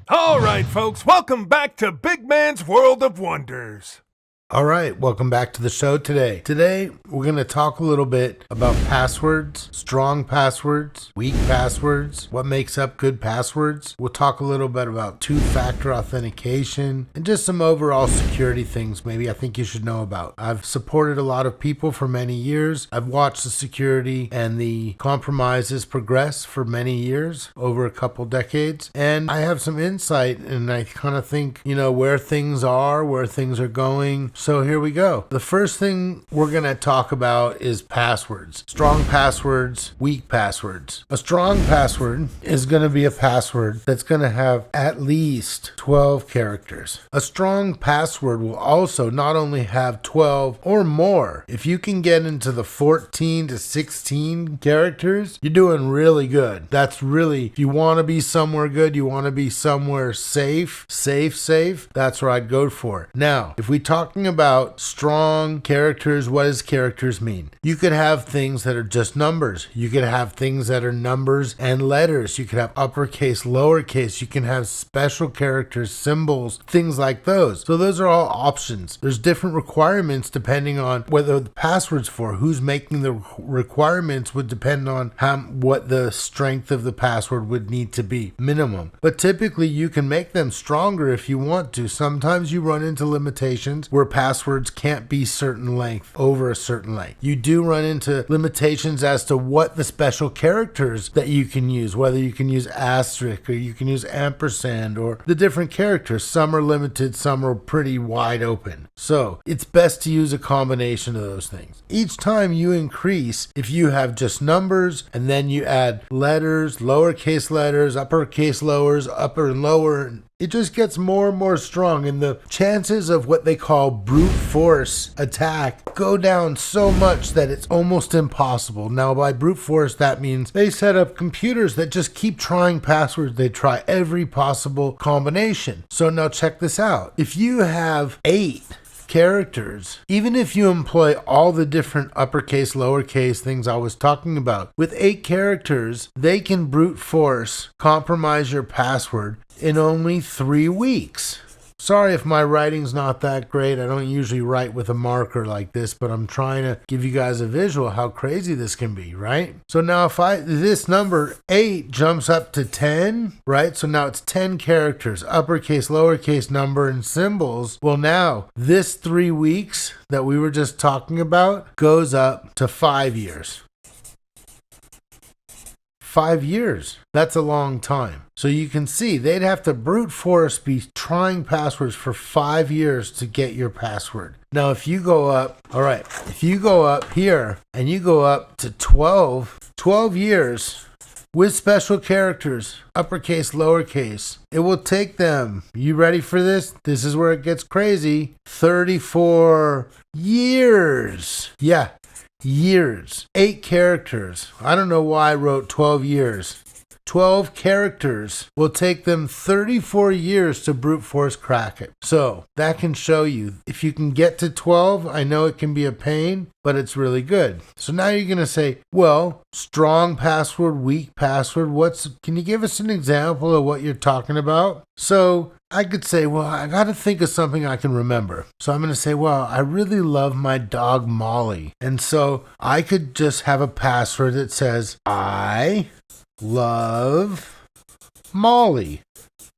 All right, folks, welcome back to Big Man's World of Wonders. All right, welcome back to the show today. Today, we're going to talk a little bit about passwords, strong passwords, weak passwords, what makes up good passwords. We'll talk a little bit about two-factor authentication and just some overall security things maybe I think you should know about. I've supported a lot of people for many years. I've watched the security and the compromises progress for many years, over a couple decades, and I have some insight and I kind of think, where things are going. So here we go. The first thing we're going to talk about is passwords. Strong passwords, weak passwords. A strong password is going to be a password that's going to have at least 12 characters. A strong password will also not only have 12 or more. If you can get into the 14 to 16 characters, you're doing really good. That's really, if you want to be somewhere good, you want to be somewhere safe, that's where I'd go for. Now, if we're talking about strong characters, what does characters mean? You could have things that are just numbers. You could have things that are numbers and letters. You could have uppercase, lowercase. You can have special characters, symbols, things like those. So those are all options. There's different requirements depending on whether the password's for. Who's making the requirements would depend on what the strength of the password would need to be, minimum. But typically you can make them stronger if you want to. Sometimes you run into limitations where passwords can't be certain length, over a certain length. You do run into limitations as to what the special characters that you can use, whether you can use asterisk or you can use ampersand or the different characters. Some are limited, some are pretty wide open. So it's best to use a combination of those things. Each time you increase, if you have just numbers and then you add letters, lowercase letters, uppercase lowers, upper and lower, it just gets more and more strong, and the chances of what they call brute force attack go down so much that it's almost impossible. Now, by brute force, that means they set up computers that just keep trying passwords. They try every possible combination. So now check this out. If you have 8 characters, even if you employ all the different uppercase, lowercase things I was talking about, with 8 characters, they can brute force compromise your password in only 3 weeks. Sorry if my writing's not that great. I don't usually write with a marker like this, but I'm trying to give you guys a visual how crazy this can be, right? So now if this number 8 jumps up to 10, right? So now it's 10 characters, uppercase, lowercase, number, and symbols. Well, now this 3 weeks that we were just talking about goes up to 5 years. 5 years. That's a long time. So you can see they'd have to brute force be trying passwords for 5 years to get your password. Now, if you go up, if you go up here and you go up to 12 years with special characters, uppercase, lowercase, it will take them, you ready for this? This is where it gets crazy, 34 years. Yeah. Years. 8 characters. I don't know why I wrote 12 years. 12 characters will take them 34 years to brute force crack it. So that can show you if you can get to 12, I know it can be a pain, but it's really good. So now you're going to say, well, strong password, weak password. Can you give us an example of what you're talking about? So I could say, well, I got to think of something I can remember. So I'm going to say, well, I really love my dog Molly. And so I could just have a password that says, I love Molly.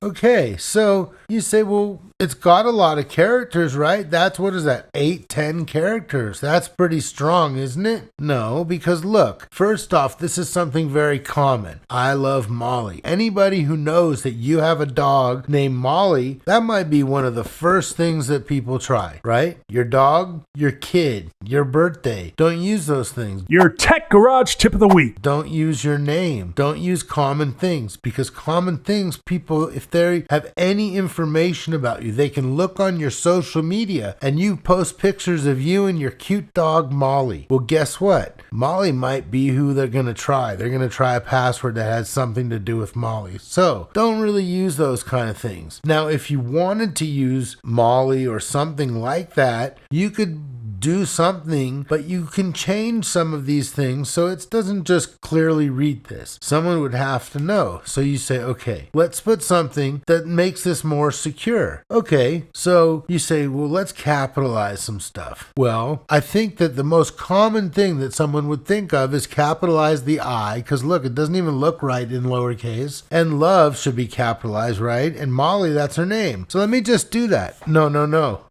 Okay, so you say, well, it's got a lot of characters, right? What is that? 8, 10 characters. That's pretty strong, isn't it? No, because look, first off, this is something very common. I love Molly. Anybody who knows that you have a dog named Molly, that might be one of the first things that people try, right? Your dog, your kid, your birthday. Don't use those things. Your Tech Garage tip of the week. Don't use your name. Don't use common things, because common things, people, if they have any information about you, they can look on your social media and you post pictures of you and your cute dog Molly. Well, guess what? Molly might be who they're going to try. They're going to try a password that has something to do with Molly. So don't really use those kind of things. Now, if you wanted to use Molly or something like that, you could do something, but you can change some of these things so it doesn't just clearly read this. Someone would have to know. So you say, okay, let's put something that makes this more secure. Okay, so you say, well, let's capitalize some stuff. Well, I think that the most common thing that someone would think of is capitalize the I, because look, it doesn't even look right in lowercase. And love should be capitalized, right? And Molly, that's her name. So let me just do that. No.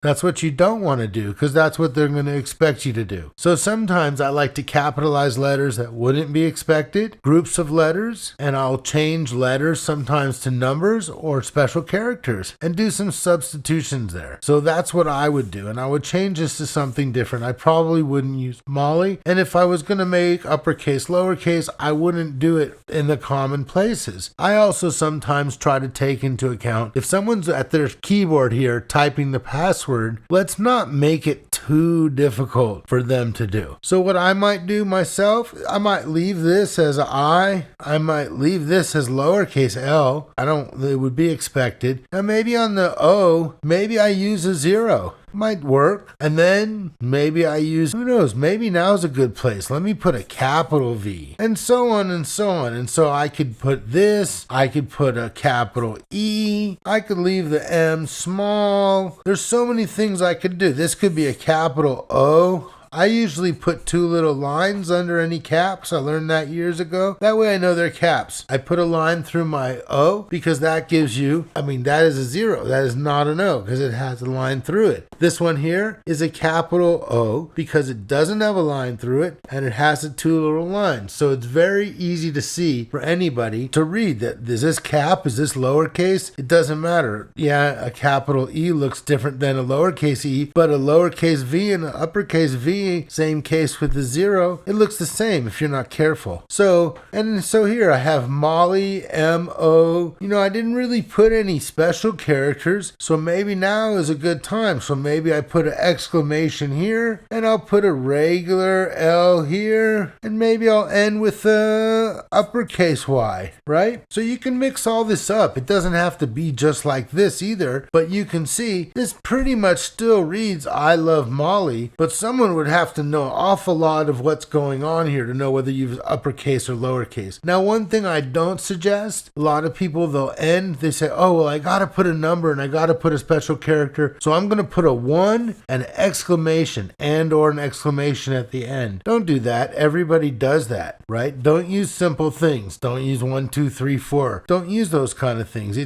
That's what you don't want to do, because that's what they're going to expect you to do. So sometimes I like to capitalize letters that wouldn't be expected, groups of letters, and I'll change letters sometimes to numbers or special characters and do some substitutions there. So that's what I would do. And I would change this to something different. I probably wouldn't use Molly. And if I was going to make uppercase, lowercase, I wouldn't do it in the common places. I also sometimes try to take into account if someone's at their keyboard here typing the password, let's not make it too difficult for them to do. So what I might do myself, I might leave this as I might leave this as lowercase l. It would be expected. Now maybe on the O, maybe I use a 0. Might work. And then maybe I use, who knows, maybe now's a good place. Let me put a capital V, and so on and so on. And so I could put this, I could put a capital E, I could leave the M small. There's so many things I could do. This could be a capital O. I usually put 2 little lines under any caps. I learned that years ago. That way I know they're caps. I put a line through my O because that gives you, that is a 0. That is not an O because it has a line through it. This one here is a capital O because it doesn't have a line through it and it has the 2 little lines. So it's very easy to see for anybody to read that. Is this cap? Is this lowercase? It doesn't matter. Yeah, a capital E looks different than a lowercase e, but a lowercase v and an uppercase V, same case with the 0, it looks the same if you're not careful. So here I have Molly, M-O. I didn't really put any special characters, so maybe now is a good time. So maybe I put an exclamation here, and I'll put a regular L here, and maybe I'll end with a uppercase Y, right? So you can mix all this up. It doesn't have to be just like this either, but you can see this pretty much still reads I love Molly, but someone would have to know an awful lot of what's going on here to know whether you use uppercase or lowercase. Now, one thing I don't suggest, a lot of people, they say, oh, well, I got to put a number and I got to put a special character. So I'm going to put a 1, an exclamation, and or an exclamation at the end. Don't do that. Everybody does that, right? Don't use simple things. Don't use 1, 2, 3, 4. Don't use those kind of things.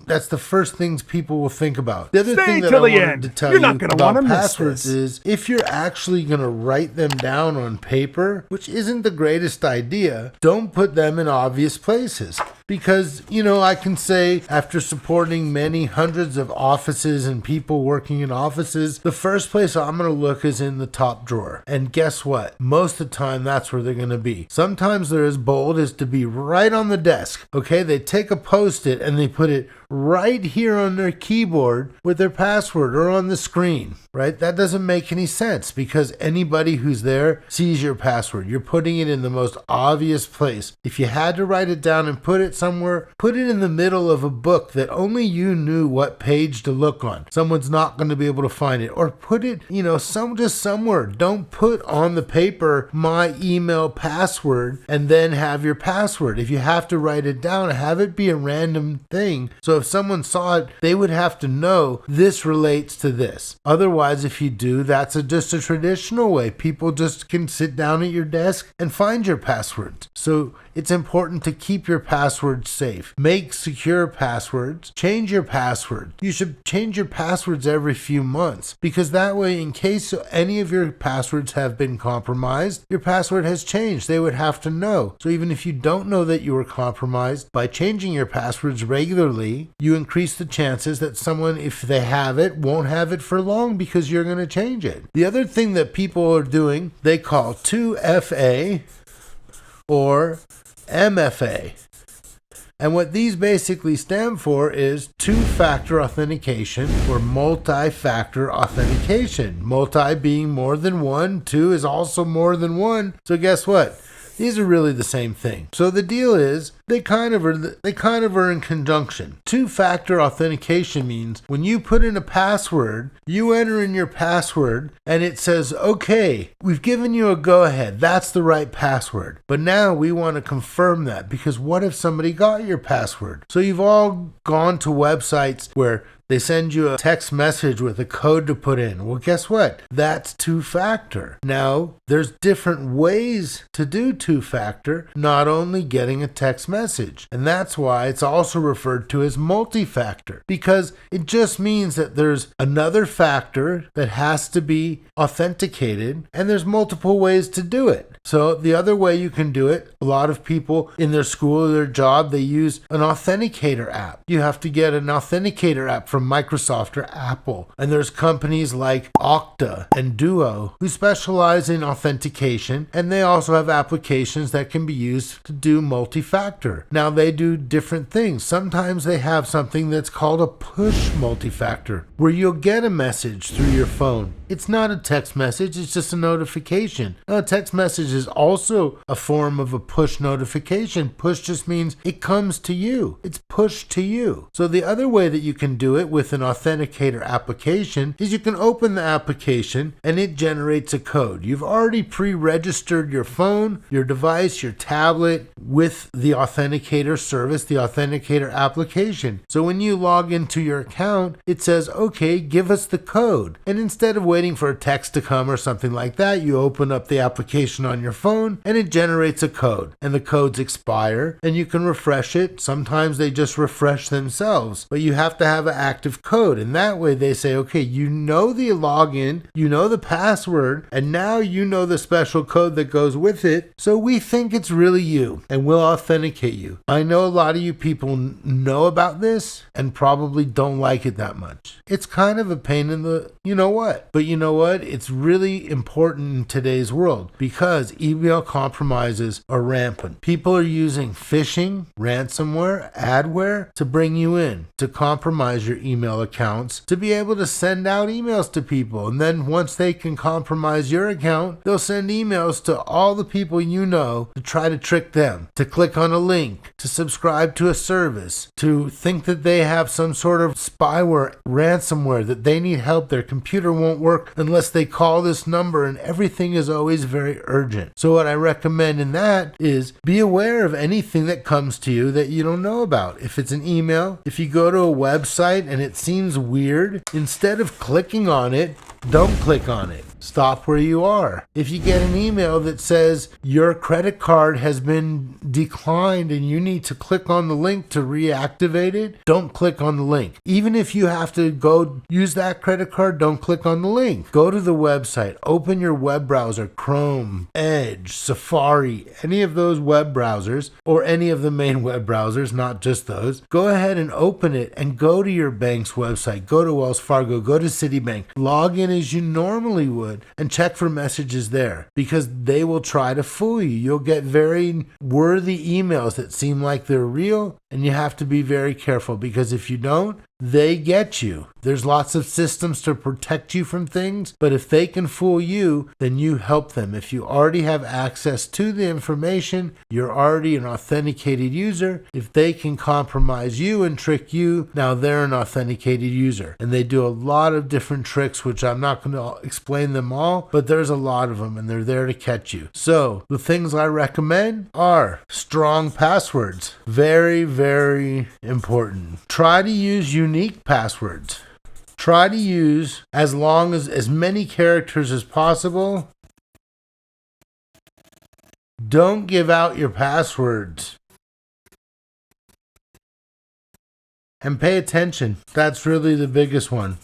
That's the first things people will think about. The other thing that I wanted to tell you about passwords is if you're actually going to write them down on paper, which isn't the greatest idea, don't put them in obvious places. Because, I can say after supporting many hundreds of offices and people working in offices, the first place I'm going to look is in the top drawer. And guess what? Most of the time, that's where they're going to be. Sometimes they're as bold as to be right on the desk. Okay, they take a Post-it and they put it right here on their keyboard with their password or on the screen, right? That doesn't make any sense because anybody who's there sees your password. You're putting it in the most obvious place. If you had to write it down and put it somewhere, put it in the middle of a book that only you knew what page to look on. Someone's not going to be able to find it. Or put it, just somewhere. Don't put on the paper my email password and then have your password. If you have to write it down, have it be a random thing. So if someone saw it, they would have to know this relates to this. Otherwise, if you do, that's just a traditional way. People just can sit down at your desk and find your passwords. So it's important to keep your passwords safe. Make secure passwords. Change your password. You should change your passwords every few months because that way, in case any of your passwords have been compromised, your password has changed. They would have to know. So even if you don't know that you were compromised, by changing your passwords regularly, you increase the chances that someone, if they have it, won't have it for long because you're going to change it. The other thing that people are doing, they call 2FA or MFA. And what these basically stand for is two-factor authentication or multi-factor authentication. Multi being more than one, 2 is also more than 1. So guess what? These are really the same thing. So the deal is they kind of are in conjunction. Two-factor authentication means when you put in a password, you enter in your password and it says, okay, we've given you a go-ahead. That's the right password. But now we want to confirm that, because what if somebody got your password? So you've all gone to websites where they send you a text message with a code to put in. Well, guess what? That's two-factor. Now, there's different ways to do two-factor, not only getting a text message. And that's why it's also referred to as multi-factor, because it just means that there's another factor that has to be authenticated, and there's multiple ways to do it. So the other way you can do it, a lot of people in their school or their job, they use an authenticator app. You have to get an authenticator app from Microsoft or Apple. And there's companies like Okta and Duo who specialize in authentication, and they also have applications that can be used to do multi-factor. Now they do different things. Sometimes they have something that's called a push multi-factor, where you'll get a message through your phone. It's not a text message, it's just a notification. Now, a text message is also a form of a push notification. Push just means it comes to you. It's pushed to you. So the other way that you can do it with an authenticator application is you can open the application and it generates a code. You've already pre-registered your phone, your device, your tablet with the authenticator service, the authenticator application. So when you log into your account, it says, okay, give us the code. And instead of waiting for a text to come or something like that, you open up the application on your phone and it generates a code. And the codes expire and you can refresh it. Sometimes they just refresh themselves, but you have to have an active code. And that way they say, okay, you know the login, you know the password, and now you know the special code that goes with it. So we think it's really you and we'll authenticate you. I know a lot of you people know about this and probably don't like it that much. It's kind of a pain in the you know what. But you know what? It's really important in today's world because email compromises are rampant. People are using phishing, ransomware, adware to bring you in, to compromise your email accounts, to be able to send out emails to people. And then once they can compromise your account, they'll send emails to all the people you know to try to trick them, to click on a link, to subscribe to a service, to think that they have some sort of spyware, ransomware, that they need help. Their computer won't work unless they call this number, and everything is always very urgent. So what I recommend in that is be aware of anything that comes to you that you don't know about. If it's an email, if you go to a website and it seems weird, instead of clicking on it, don't click on it. Stop where you are. If you get an email that says your credit card has been declined and you need to click on the link to reactivate it, don't click on the link. Even if you have to go use that credit card, don't click on the link. Go to the website, open your web browser, Chrome, Edge, Safari, any of those web browsers, or any of the main web browsers, not just those. Go ahead and open it and go to your bank's website. Go to Wells Fargo, go to Citibank. Log in as you normally would and check for messages there, because they will try to fool you. You'll get very worthy emails that seem like they're real, and you have to be very careful, because if you don't, they get you. There's lots of systems to protect you from things, but if they can fool you, then you help them. If you already have access to the information, you're already an authenticated user. If they can compromise you and trick you, now they're an authenticated user. And they do a lot of different tricks, which I'm not going to explain them all, but there's a lot of them and they're there to catch you. So the things I recommend are strong passwords. Very, very important. Try to use unique passwords. Try to use as many characters as possible. Don't give out your passwords. And pay attention. That's really the biggest one.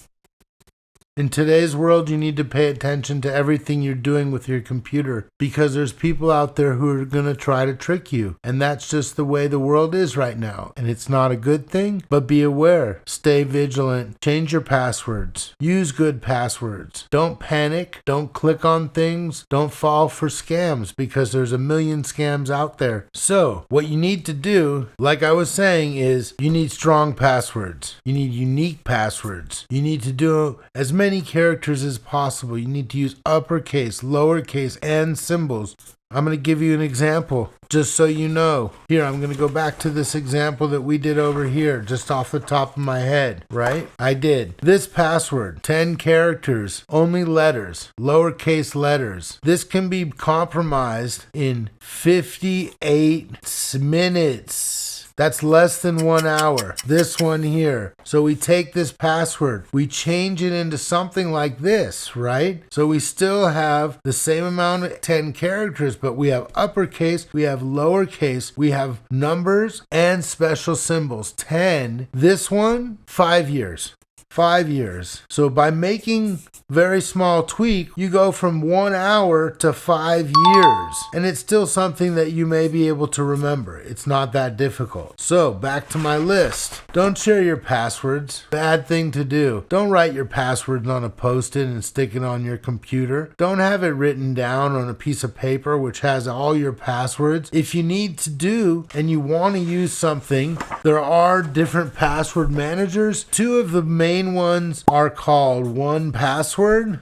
In today's world, you need to pay attention to everything you're doing with your computer, because there's people out there who are going to try to trick you. And that's just the way the world is right now. And it's not a good thing, but be aware. Stay vigilant. Change your passwords. Use good passwords. Don't panic. Don't click on things. Don't fall for scams, because there's a million scams out there. So what you need to do, like I was saying, is you need strong passwords. You need unique passwords. You need to do as many characters as possible. You need to use uppercase, lowercase, and symbols. I'm going to give you an example just so you know. Here, I'm going to go back to this example that we did over here, just off the top of my head, right? I did. This password, 10 characters, only letters, lowercase letters. This can be compromised in 58 minutes. That's less than 1 hour. This one here. So we take this password, we change it into something like this, right? So we still have the same amount of 10 characters, but we have uppercase, we have lowercase, we have numbers and special symbols. 10. This one, 5 years. 5 years. So by making very small tweak, you go from 1 hour to 5 years. And it's still something that you may be able to remember. It's not that difficult. So back to my list. Don't share your passwords. Bad thing to do. Don't write your passwords on a post-it and stick it on your computer. Don't have it written down on a piece of paper which has all your passwords. If you need to do and you want to use something, there are different password managers. Two of the main ones are called 1Password.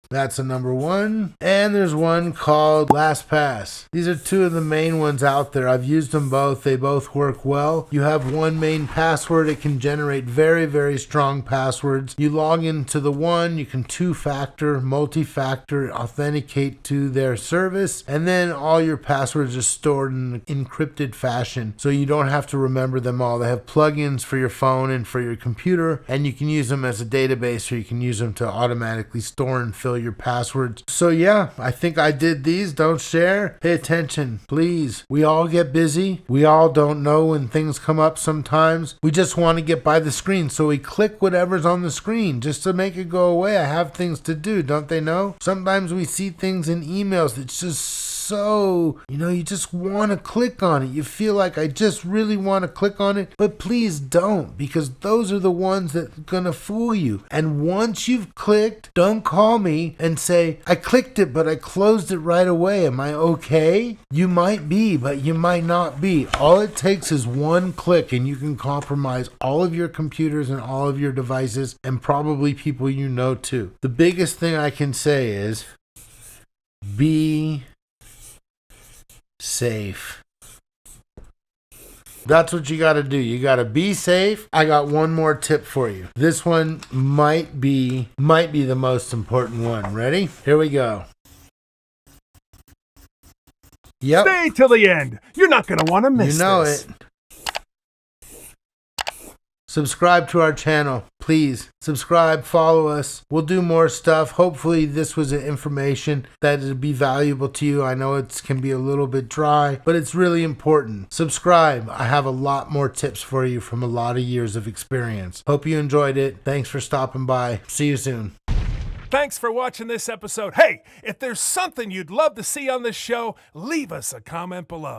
That's a number one. And there's one called LastPass. These are two of the main ones out there. I've used them both. They both work well. You have one main password. It can generate very, very strong passwords. You log into the one, you can two-factor, multi-factor authenticate to their service. And then all your passwords are stored in an encrypted fashion. So you don't have to remember them all. They have plugins for your phone and for your computer. And you can use them as a database, or you can use them to automatically store and fill your passwords. So yeah, I think I did these. Don't share. Pay attention, please. We all get busy. We all don't know when things come up sometimes. We just want to get by the screen. So we click whatever's on the screen just to make it go away. I have things to do, don't they know? Sometimes we see things in emails that's just so, you just want to click on it. You feel like I just really want to click on it, but please don't, because those are the ones that are going to fool you. And once you've clicked, don't call me and say, I clicked it, but I closed it right away. Am I okay? You might be, but you might not be. All it takes is one click and you can compromise all of your computers and all of your devices and probably people you know too. The biggest thing I can say is be safe. That's what you got to do. You got to be safe. I got one more tip for you. This one might be the most important one. Ready? Here we go. Yep. Stay till the end. You're not going to want to miss You know this. it. Subscribe to our channel. Please subscribe, follow us. We'll do more stuff. Hopefully this was information that would be valuable to you. I know it can be a little bit dry, but it's really important. Subscribe. I have a lot more tips for you from a lot of years of experience. Hope you enjoyed it. Thanks for stopping by. See you soon. Thanks for watching this episode. Hey, if there's something you'd love to see on this show, leave us a comment below.